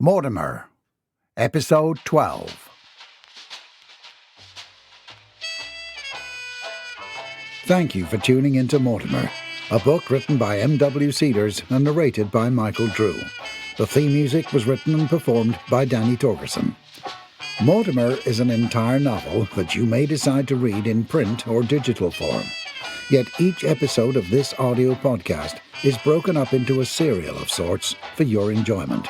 Mortimer, Episode 12. Thank you for tuning into Mortimer, a book written by M.W. Cedars and narrated by Michael Drew. The theme music was written and performed by Danny Torgerson. Mortimer is an entire novel that you may decide to read in print or digital form. Yet each episode of this audio podcast is broken up into a serial of sorts for your enjoyment.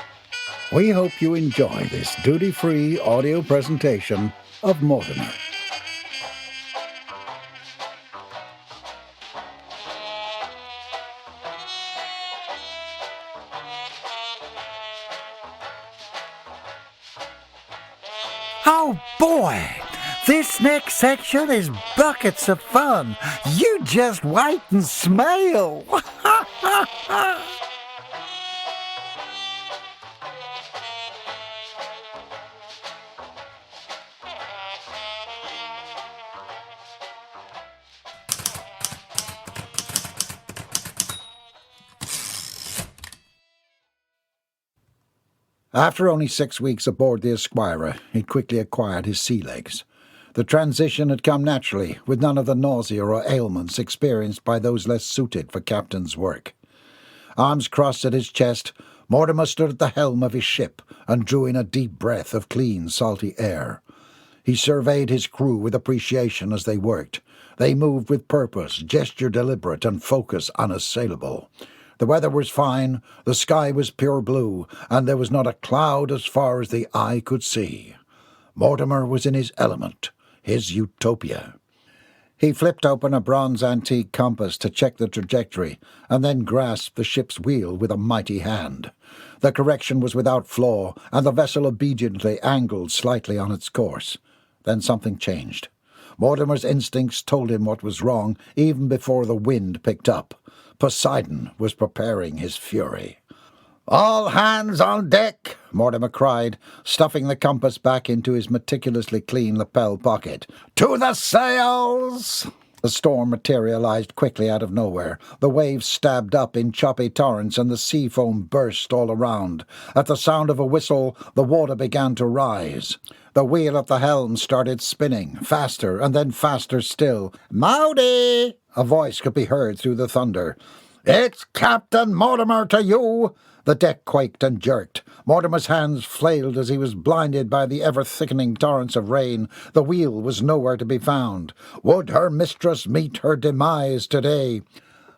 We hope you enjoy this duty-free audio presentation of Mortimer. Oh boy, this next section is buckets of fun. You just wait and smell. After only 6 weeks aboard the Esquire, he'd quickly acquired his sea legs. The transition had come naturally, with none of the nausea or ailments experienced by those less suited for captain's work. Arms crossed at his chest, Mortimer stood at the helm of his ship and drew in a deep breath of clean, salty air. He surveyed his crew with appreciation as they worked. They moved with purpose, gesture deliberate, and focus unassailable. The weather was fine, the sky was pure blue, and there was not a cloud as far as the eye could see. Mortimer was in his element, his utopia. He flipped open a bronze antique compass to check the trajectory, and then grasped the ship's wheel with a mighty hand. The correction was without flaw, and the vessel obediently angled slightly on its course. Then something changed. Mortimer's instincts told him what was wrong even before the wind picked up. Poseidon was preparing his fury. "All hands on deck!" Mortimer cried, stuffing the compass back into his meticulously clean lapel pocket. "To the sails!" The storm materialized quickly out of nowhere. The waves stabbed up in choppy torrents, and the sea foam burst all around. At the sound of a whistle, the water began to rise. The wheel at the helm started spinning, faster and then faster still. "Maudy!" A voice could be heard through the thunder. "It's Captain Mortimer to you!" The deck quaked and jerked. Mortimer's hands flailed as he was blinded by the ever-thickening torrents of rain. The wheel was nowhere to be found. Would her mistress meet her demise today?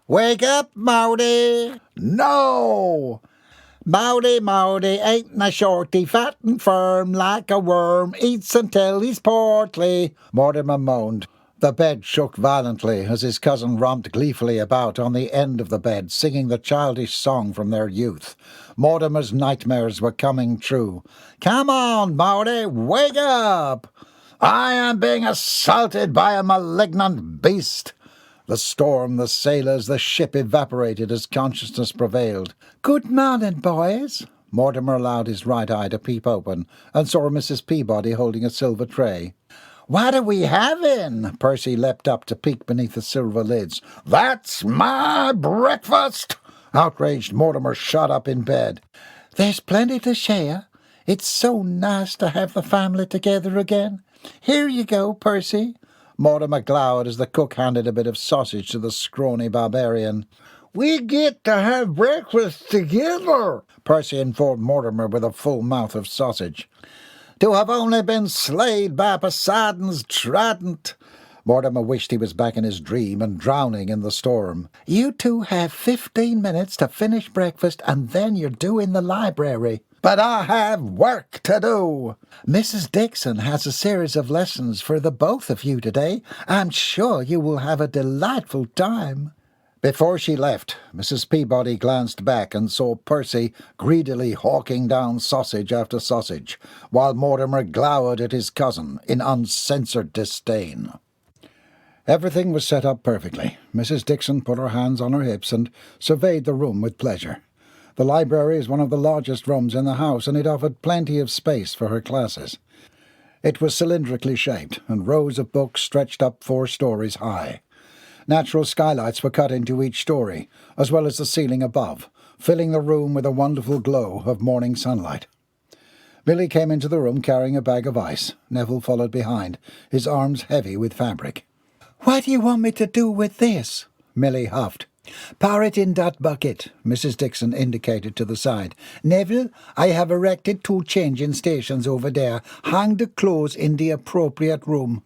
"Wake up, Maudy!" "No!" "Maudy, Maudy, ain't a shorty, fat and firm like a worm, eats until he's portly," Mortimer moaned. The bed shook violently as his cousin romped gleefully about on the end of the bed, singing the childish song from their youth. Mortimer's nightmares were coming true. "Come on, Maudy, wake up!" "I am being assaulted by a malignant beast." The storm, the sailors, the ship evaporated as consciousness prevailed. "Good morning, boys." Mortimer allowed his right eye to peep open and saw Mrs. Peabody holding a silver tray. "What are we having?" Percy leapt up to peek beneath the silver lids. "That's my breakfast!" Outraged Mortimer shot up in bed. "There's plenty to share. It's so nice to have the family together again. Here you go, Percy." Mortimer glowered as the cook handed a bit of sausage to the scrawny barbarian. "We get to have breakfast together," Percy informed Mortimer with a full mouth of sausage. "To have only been slayed by Poseidon's trident." Mortimer wished he was back in his dream and drowning in the storm. "You two have 15 minutes to finish breakfast, and then you're due in the library." "But I have work to do." "Mrs. Dixon has a series of lessons for the both of you today. I'm sure you will have a delightful time." Before she left, Mrs. Peabody glanced back and saw Percy greedily hawking down sausage after sausage, while Mortimer glowered at his cousin in uncensored disdain. Everything was set up perfectly. Mrs. Dixon put her hands on her hips and surveyed the room with pleasure. The library is one of the largest rooms in the house, and it offered plenty of space for her classes. It was cylindrically shaped, and rows of books stretched up 4 stories high. Natural skylights were cut into each story, as well as the ceiling above, filling the room with a wonderful glow of morning sunlight. Milly came into the room carrying a bag of ice. Neville followed behind, his arms heavy with fabric. "What do you want me to do with this?" Milly huffed. "Pour it in that bucket," Mrs. Dixon indicated to the side. "Neville, I have erected 2 changing stations over there. Hang the clothes in the appropriate room."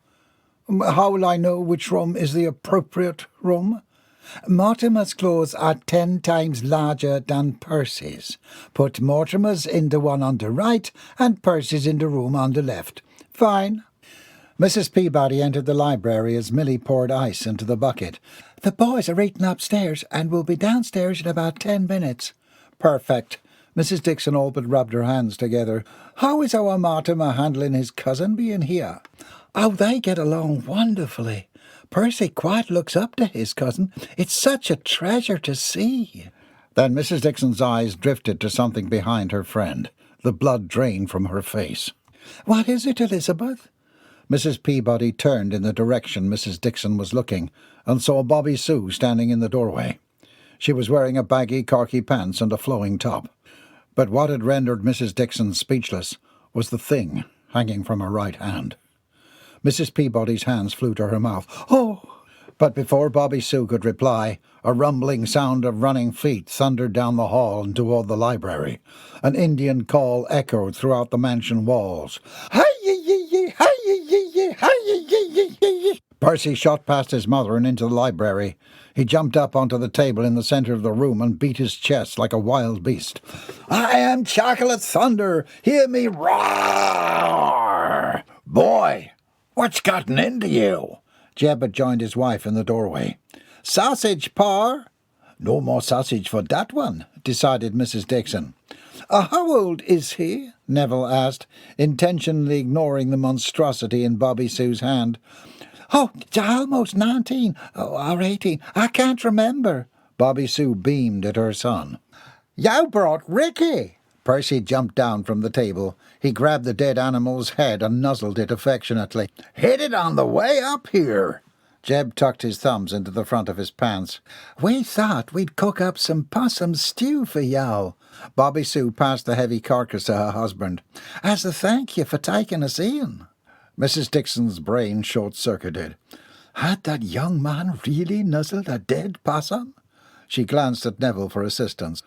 "How will I know which room is the appropriate room?" "Mortimer's clothes are 10 times larger than Percy's. Put Mortimer's in the one on the right and Percy's in the room on the left. Fine." Mrs. Peabody entered the library as Milly poured ice into the bucket. "The boys are eating upstairs and will be downstairs in about 10 minutes. "Perfect." Mrs. Dixon all but rubbed her hands together. "How is our Mortimer handling his cousin being here?" "Oh, they get along wonderfully. Percy quite looks up to his cousin. It's such a treasure to see." Then Mrs. Dixon's eyes drifted to something behind her friend. The blood drained from her face. "What is it, Elizabeth?" Mrs. Peabody turned in the direction Mrs. Dixon was looking and saw Bobby Sue standing in the doorway. She was wearing a baggy khaki pants and a flowing top. But what had rendered Mrs. Dixon speechless was the thing hanging from her right hand. Mrs. Peabody's hands flew to her mouth. "Oh!" But before Bobby Sue could reply, a rumbling sound of running feet thundered down the hall and toward the library. An Indian call echoed throughout the mansion walls. "Hi-yi-yi-yi! Hi-yi-yi-yi! Hi-yi-yi-yi!" Percy shot past his mother and into the library. He jumped up onto the table in the centre of the room and beat his chest like a wild beast. "I am chocolate thunder! Hear me roar!" "Boy, what's gotten into you?" Jeb had joined his wife in the doorway. "Sausage, Pa." "No more sausage for that one," decided Mrs. Dixon. "How old is he?" Neville asked, intentionally ignoring the monstrosity in Bobby Sue's hand. "Oh, almost 19 or 18. I can't remember." Bobby Sue beamed at her son. "You brought Ricky!" Percy jumped down from the table. He grabbed the dead animal's head and nuzzled it affectionately. "Hit it on the way up here." Jeb tucked his thumbs into the front of his pants. "We thought we'd cook up some possum stew for y'all." Bobby Sue passed the heavy carcass to her husband. "As a thank you for taking us in." Mrs. Dixon's brain short-circuited. Had that young man really nuzzled a dead possum? She glanced at Neville for assistance.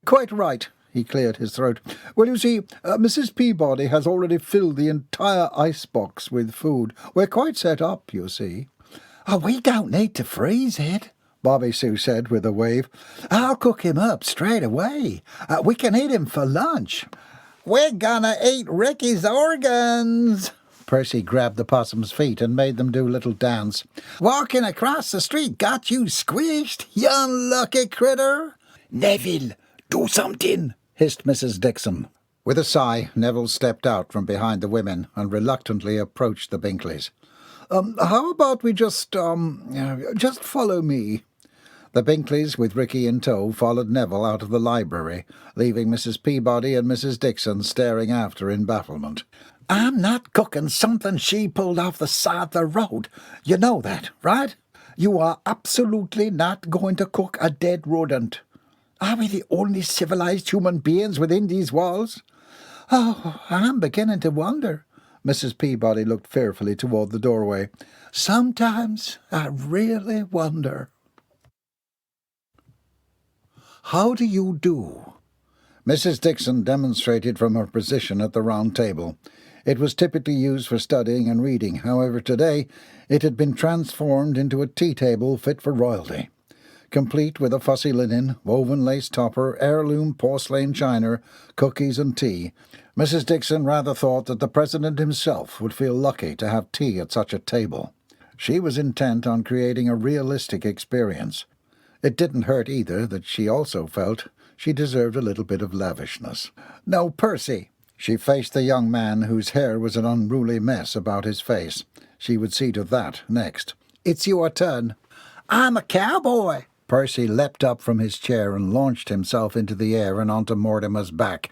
"Quite right." He cleared his throat. "Well, you see, Mrs. Peabody has already filled the entire icebox with food. We're quite set up, you see." "Oh, we don't need to freeze it," Bobby Sue said with a wave. "I'll cook him up straight away. We can eat him for lunch." "We're gonna eat Ricky's organs." Percy grabbed the possum's feet and made them do a little dance. "Walking across the street got you squished, you unlucky critter." "Neville, do something," hissed Mrs. Dixon. With a sigh, Neville stepped out from behind the women and reluctantly approached the Binkleys. How about we just follow me?" The Binkleys, with Ricky in tow, followed Neville out of the library, leaving Mrs. Peabody and Mrs. Dixon staring after in bafflement. "I'm not cooking something she pulled off the side of the road. You know that, right? You are absolutely not going to cook a dead rodent. Are we the only civilized human beings within these walls? Oh, I'm beginning to wonder." Mrs. Peabody looked fearfully toward the doorway. "Sometimes I really wonder." "How do you do?" Mrs. Dixon demonstrated from her position at the round table. It was typically used for studying and reading. However, today it had been transformed into a tea table fit for royalty, complete with a fussy linen, woven lace topper, heirloom porcelain china, cookies and tea. Mrs. Dixon rather thought that the President himself would feel lucky to have tea at such a table. She was intent on creating a realistic experience. It didn't hurt either that she also felt she deserved a little bit of lavishness. "Now, Percy." She faced the young man whose hair was an unruly mess about his face. She would see to that next. "It's your turn." "I'm a cowboy." Percy leapt up from his chair and launched himself into the air and onto Mortimer's back.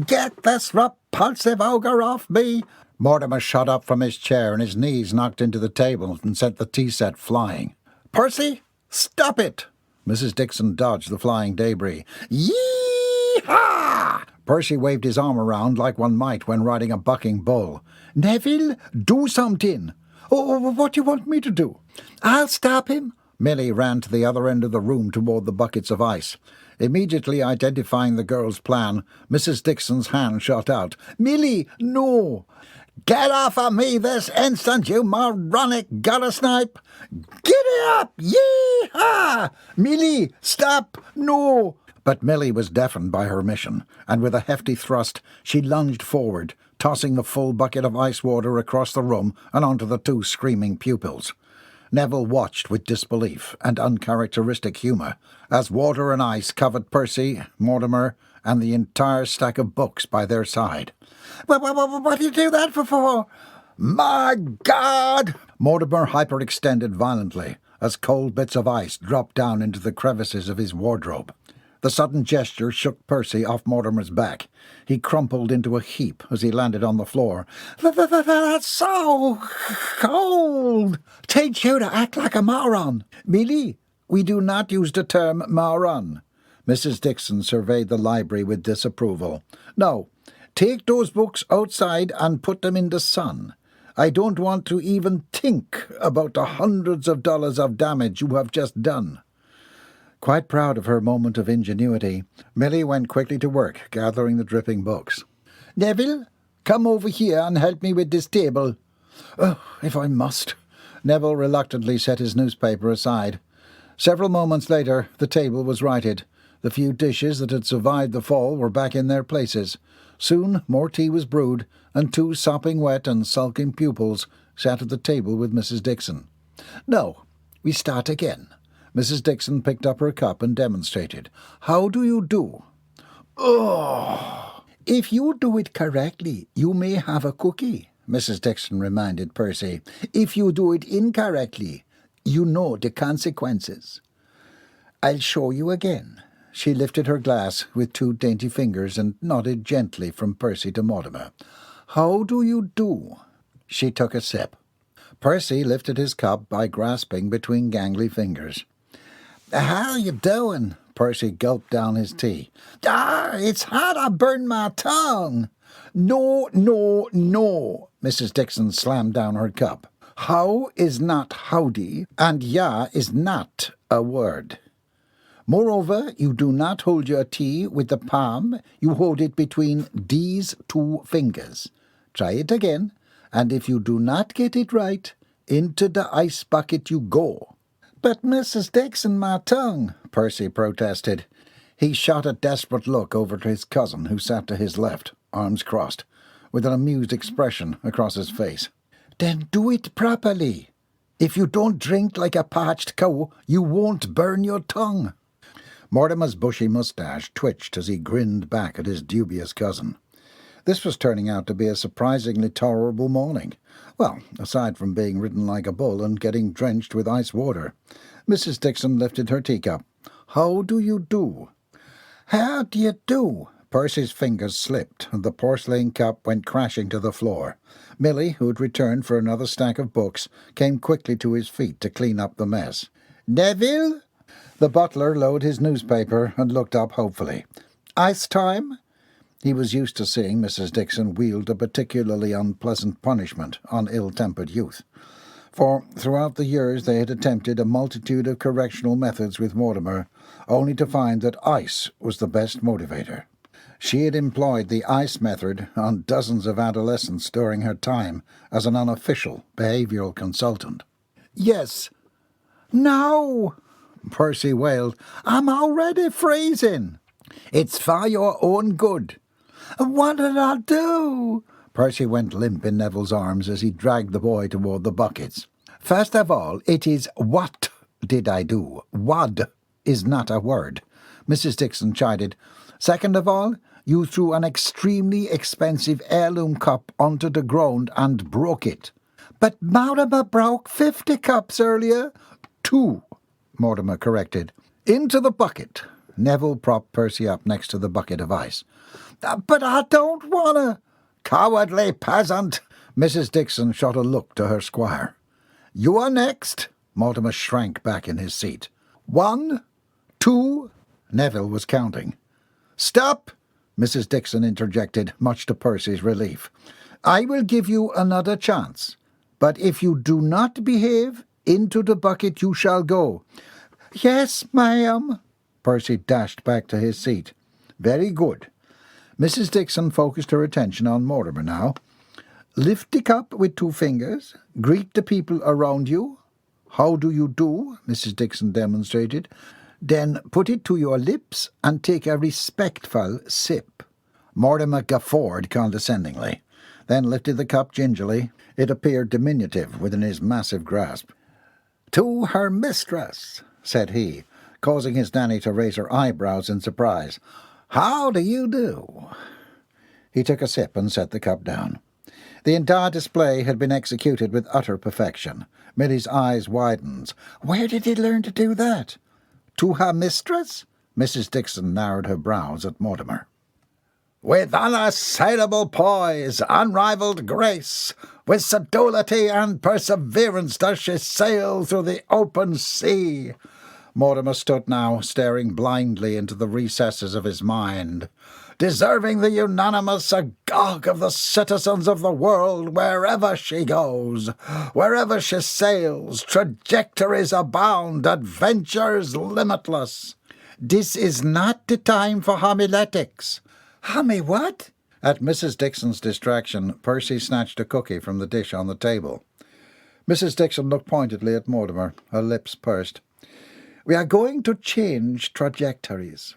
"Get this repulsive ogre off me!" Mortimer shot up from his chair and his knees knocked into the table and sent the tea set flying. "Percy, stop it!" Mrs. Dixon dodged the flying debris. "Yee-haw!" Percy waved his arm around like one might when riding a bucking bull. "Neville, do something." "Oh, what do you want me to do?" "I'll stop him." Milly ran to the other end of the room toward the buckets of ice. Immediately identifying the girl's plan, Mrs. Dixon's hand shot out. "Milly, no." "Get off of me this instant, you moronic gutter-snipe!" "Giddy up! Yee-haw! Milly, stop! No!" But Milly was deafened by her mission, and with a hefty thrust she lunged forward, tossing the full bucket of ice water across the room and onto the two screaming pupils. Neville watched with disbelief and uncharacteristic humour as water and ice covered Percy, Mortimer, and the entire stack of books by their side. What do you do that for? "My God!" Mortimer hyperextended violently as cold bits of ice dropped down into the crevices of his wardrobe. The sudden gesture shook Percy off Mortimer's back. He crumpled into a heap as he landed on the floor. "That's so cold. Teach you to act like a moron." "Milly, we do not use the term moron." Mrs. Dixon surveyed the library with disapproval. "No, take those books outside and put them in the sun. I don't want to even think about the hundreds of dollars of damage you have just done." Quite proud of her moment of ingenuity, Milly went quickly to work, gathering the dripping books. "Neville, come over here and help me with this table." "Oh, if I must." Neville reluctantly set his newspaper aside. Several moments later, the table was righted. The few dishes that had survived the fall were back in their places. Soon more tea was brewed, and two sopping wet and sulking pupils sat at the table with Mrs. Dixon. "Now, we start again." Mrs. Dixon picked up her cup and demonstrated. "How do you do?" "Oh, if you do it correctly, you may have a cookie," Mrs. Dixon reminded Percy. "If you do it incorrectly, you know the consequences." "I'll show you again." She lifted her glass with two dainty fingers and nodded gently from Percy to Mortimer. "How do you do?" She took a sip. Percy lifted his cup by grasping between gangly fingers. "How you doing?" Percy gulped down his tea. "It's hot. I burned my tongue." "No, no, no." Mrs. Dixon slammed down her cup. "How is not howdy, and ya is not a word. Moreover, you do not hold your tea with the palm, you hold it between these two fingers. Try it again, and if you do not get it right, into the ice bucket you go." "But, Mrs. Dixon, my tongue," Percy protested. He shot a desperate look over to his cousin, who sat to his left, arms crossed, with an amused expression across his face. "Then do it properly. If you don't drink like a parched cow, you won't burn your tongue." Mortimer's bushy moustache twitched as he grinned back at his dubious cousin. This was turning out to be a surprisingly tolerable morning. Well, aside from being ridden like a bull and getting drenched with ice water. Mrs. Dixon lifted her teacup. "How do you do?" "How do you do?" Percy's fingers slipped, and the porcelain cup went crashing to the floor. Milly, who had returned for another stack of books, came quickly to his feet to clean up the mess. "Neville?" The butler lowered his newspaper and looked up hopefully. "Ice time?" He was used to seeing Mrs. Dixon wield a particularly unpleasant punishment on ill-tempered youth. For throughout the years they had attempted a multitude of correctional methods with Mortimer, only to find that ice was the best motivator. She had employed the ice method on dozens of adolescents during her time as an unofficial behavioral consultant. "Yes, now," Percy wailed. "I'm already freezing." "It's for your own good." "What did I do?" Percy went limp in Neville's arms as he dragged the boy toward the buckets. "First of all, it is what did I do? Wad is not a word," Mrs. Dixon chided. "Second of all, you threw an extremely expensive heirloom cup onto the ground and broke it." "But Mortimer broke 50 cups earlier." "2, Mortimer corrected. "Into the bucket." Neville propped Percy up next to the bucket of ice. "But I don't want to." "Cowardly peasant!" Mrs. Dixon shot a look to her squire. "You are next." Mortimer shrank back in his seat. 1, 2, Neville was counting. "Stop!" Mrs. Dixon interjected, much to Percy's relief. "I will give you another chance, but if you do not behave, into the bucket you shall go." "Yes, ma'am." Percy dashed back to his seat. "Very good." Mrs. Dixon focused her attention on Mortimer now. "Lift the cup with 2 fingers. Greet the people around you." "How do you do?" Mrs. Dixon demonstrated. "Then put it to your lips and take a respectful sip." Mortimer guffawed condescendingly, then lifted the cup gingerly. It appeared diminutive within his massive grasp. "To her mistress," said he, causing his nanny to raise her eyebrows in surprise. "How do you do?" He took a sip and set the cup down. The entire display had been executed with utter perfection. Milly's eyes widened. "Where did he learn to do that?" "To her mistress?" Mrs. Dixon narrowed her brows at Mortimer. "With unassailable poise, unrivalled grace, with sedulity and perseverance does she sail through the open sea." Mortimer stood now, staring blindly into the recesses of his mind. "Deserving the unanimous agog of the citizens of the world wherever she goes, wherever she sails, trajectories abound, adventures limitless." "This is not the time for homiletics." "Hommy what?" At Mrs. Dixon's distraction, Percy snatched a cookie from the dish on the table. Mrs. Dixon looked pointedly at Mortimer, her lips pursed. "We are going to change trajectories.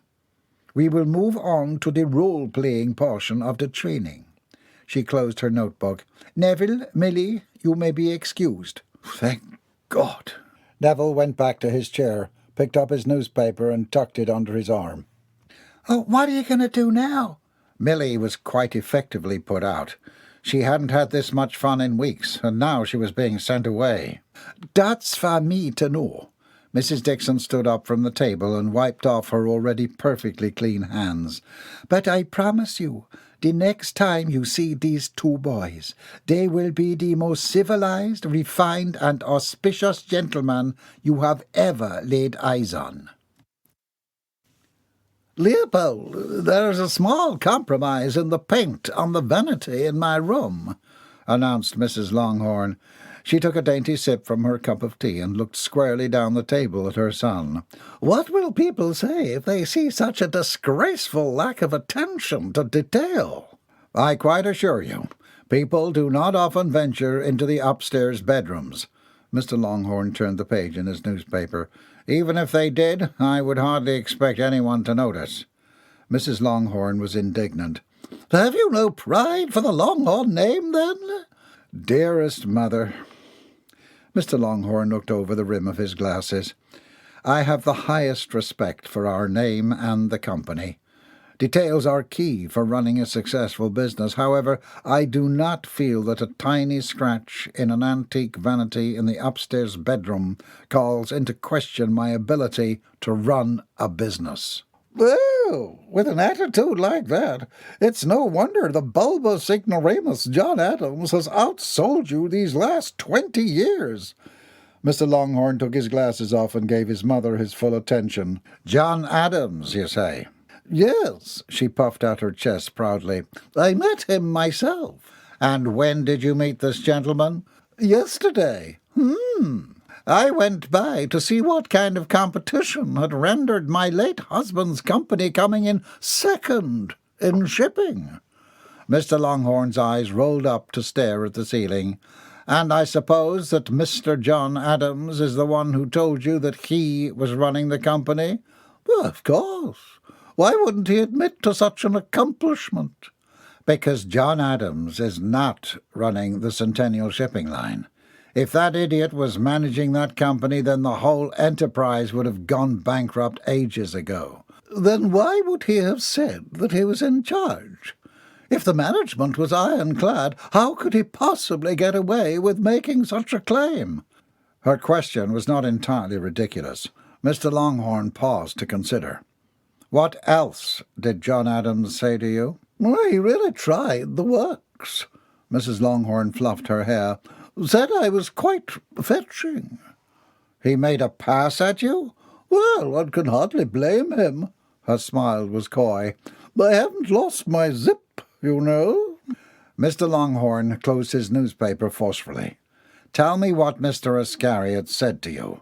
We will move on to the role-playing portion of the training." She closed her notebook. "Neville, Milly, you may be excused." "Thank God." Neville went back to his chair, picked up his newspaper and tucked it under his arm. "Oh, what are you going to do now?" Milly was quite effectively put out. She hadn't had this much fun in weeks, and now she was being sent away. "That's for me to know." Mrs. Dixon stood up from the table and wiped off her already perfectly clean hands. "But I promise you, the next time you see these 2 boys, they will be the most civilized, refined, and auspicious gentlemen you have ever laid eyes on." "Leopold, there's a small compromise in the paint on the vanity in my room," announced Mrs. Longhorn. She took a dainty sip from her cup of tea and looked squarely down the table at her son. "What will people say if they see such a disgraceful lack of attention to detail?" "I quite assure you, people do not often venture into the upstairs bedrooms." Mr. Longhorn turned the page in his newspaper. "Even if they did, I would hardly expect anyone to notice." Mrs. Longhorn was indignant. "Have you no pride for the Longhorn name, then?" "Dearest mother." Mr. Longhorn looked over the rim of his glasses. "I have the highest respect for our name and the company. Details are key for running a successful business. However, I do not feel that a tiny scratch in an antique vanity in the upstairs bedroom calls into question my ability to run a business." "Well, with an attitude like that, it's no wonder the bulbous ignoramus John Adams has outsold you these last 20 years. Mr. Longhorn took his glasses off and gave his mother his full attention. "John Adams, you say?" "Yes," she puffed out her chest proudly. "I met him myself." "And when did you meet this gentleman?" "Yesterday." "I went by to see what kind of competition had rendered my late husband's company coming in second in shipping." Mr. Longhorn's eyes rolled up to stare at the ceiling. "And I suppose that Mr. John Adams is the one who told you that he was running the company?" "Well, of course. Why wouldn't he admit to such an accomplishment?" "Because John Adams is not running the Centennial Shipping Line. If that idiot was managing that company, then the whole enterprise would have gone bankrupt ages ago." "Then why would he have said that he was in charge? If the management was ironclad, how could he possibly get away with making such a claim?" Her question was not entirely ridiculous. Mr. Longhorn paused to consider. "What else did John Adams say to you?" "Well, he really tried the works." Mrs. Longhorn fluffed her hair. "Said I was quite fetching." "He made a pass at you?" "Well, one can hardly blame him." Her smile was coy. I haven't lost my zip, you know." Mr. Longhorn closed his newspaper forcefully. "Tell me what Mr. Ascariot said to you."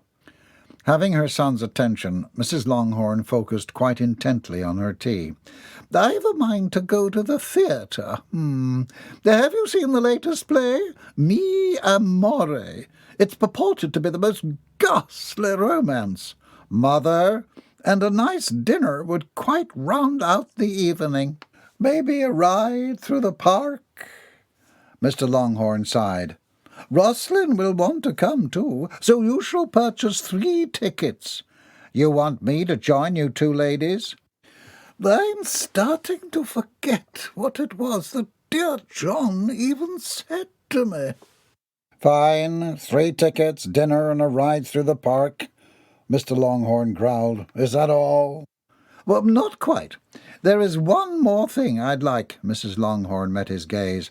Having her son's attention, Mrs. Longhorn focused quite intently on her tea. "I've a mind to go to the theatre. Have you seen the latest play? Mi Amore. It's purported to be the most ghastly romance. Mother, and a nice dinner would quite round out the evening. Maybe a ride through the park?" Mr. Longhorn sighed. "Roslyn will want to come too, so you shall purchase 3 tickets. You want me to join you 2 ladies?" "I'm starting to forget what it was that dear John even said to me." "Fine, 3 tickets, dinner, and a ride through the park," Mr. Longhorn growled. "Is that all?" "Well, not quite. There is one more thing I'd like." Mrs. Longhorn met his gaze.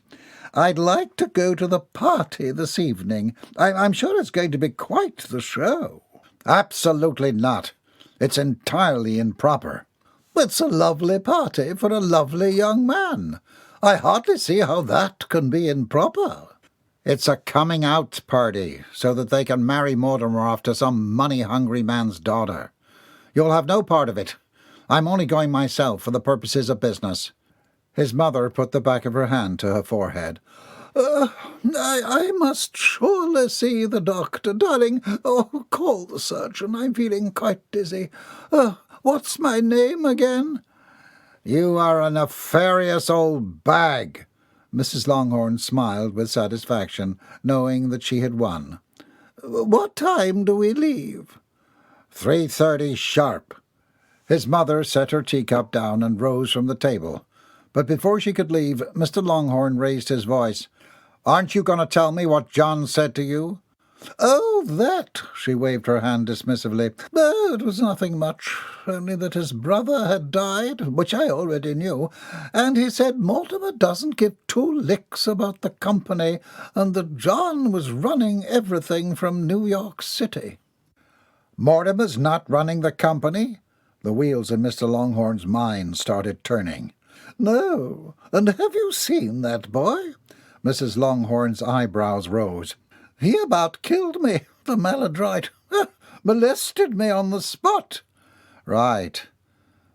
"I'd like to go to the party this evening. I'm sure it's going to be quite the show." "Absolutely not. It's entirely improper." "It's a lovely party for a lovely young man. I hardly see how that can be improper." "It's a coming-out party, so that they can marry Mortimer off to some money-hungry man's daughter. You'll have no part of it. I'm only going myself for the purposes of business." His mother put the back of her hand to her forehead. I must surely see the doctor, darling. Oh, call the surgeon. I'm feeling quite dizzy. What's my name again?" "You are a nefarious old bag." Mrs. Longhorn smiled with satisfaction, knowing that she had won. "What time do we leave?" 3:30 sharp." His mother set her teacup down and rose from the table. But before she could leave, Mr. Longhorn raised his voice. "Aren't you going to tell me what John said to you?" "Oh, that!" She waved her hand dismissively. "It was nothing much, only that his brother had died, which I already knew, and he said Mortimer doesn't give 2 licks about the company, and that John was running everything from New York City." "Mortimer's not running the company?" The wheels in Mr. Longhorn's mind started turning. "No. And have you seen that boy?" Mrs. Longhorn's eyebrows rose. "He about killed me, the maladroit. Molested me on the spot." "Right."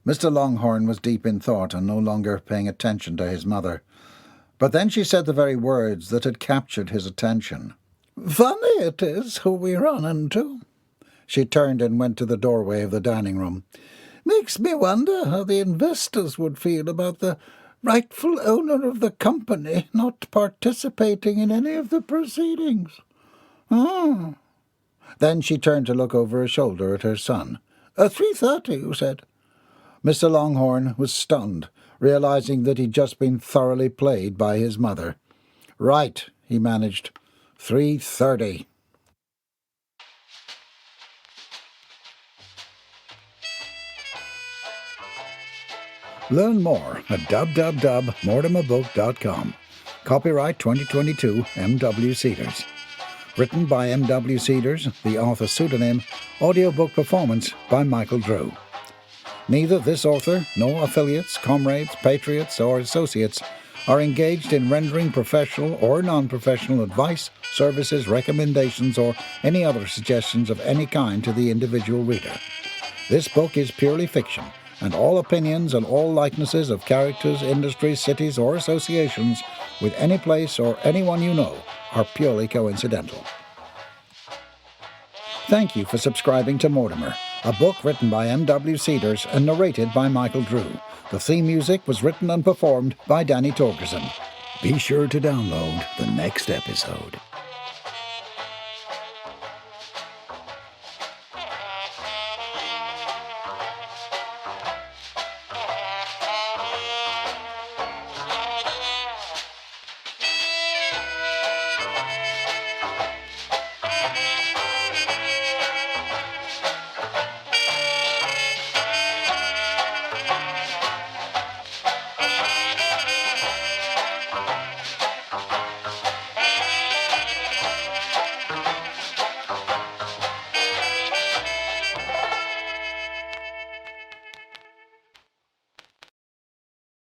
Mr. Longhorn was deep in thought and no longer paying attention to his mother. But then she said the very words that had captured his attention. "Funny it is who we run into." She turned and went to the doorway of the dining room. "Makes me wonder how the investors would feel about the rightful owner of the company not participating in any of the proceedings." Then she turned to look over her shoulder at her son. 3:30, you said?" Mr. Longhorn was stunned, realizing that he'd just been thoroughly played by his mother. "Right," he managed. 3:30. Learn more at www.mortimerbook.com. Copyright 2022 M.W. Cedars. Written by M.W. Cedars, the author's pseudonym, audiobook performance by Michael Drew. Neither this author nor affiliates, comrades, patriots, or associates are engaged in rendering professional or non-professional advice, services, recommendations, or any other suggestions of any kind to the individual reader. This book is purely fiction, and all opinions and all likenesses of characters, industries, cities, or associations with any place or anyone you know are purely coincidental. Thank you for subscribing to Mortimer, a book written by M.W. Cedars and narrated by Michael Drew. The theme music was written and performed by Danny Torgerson. Be sure to download the next episode.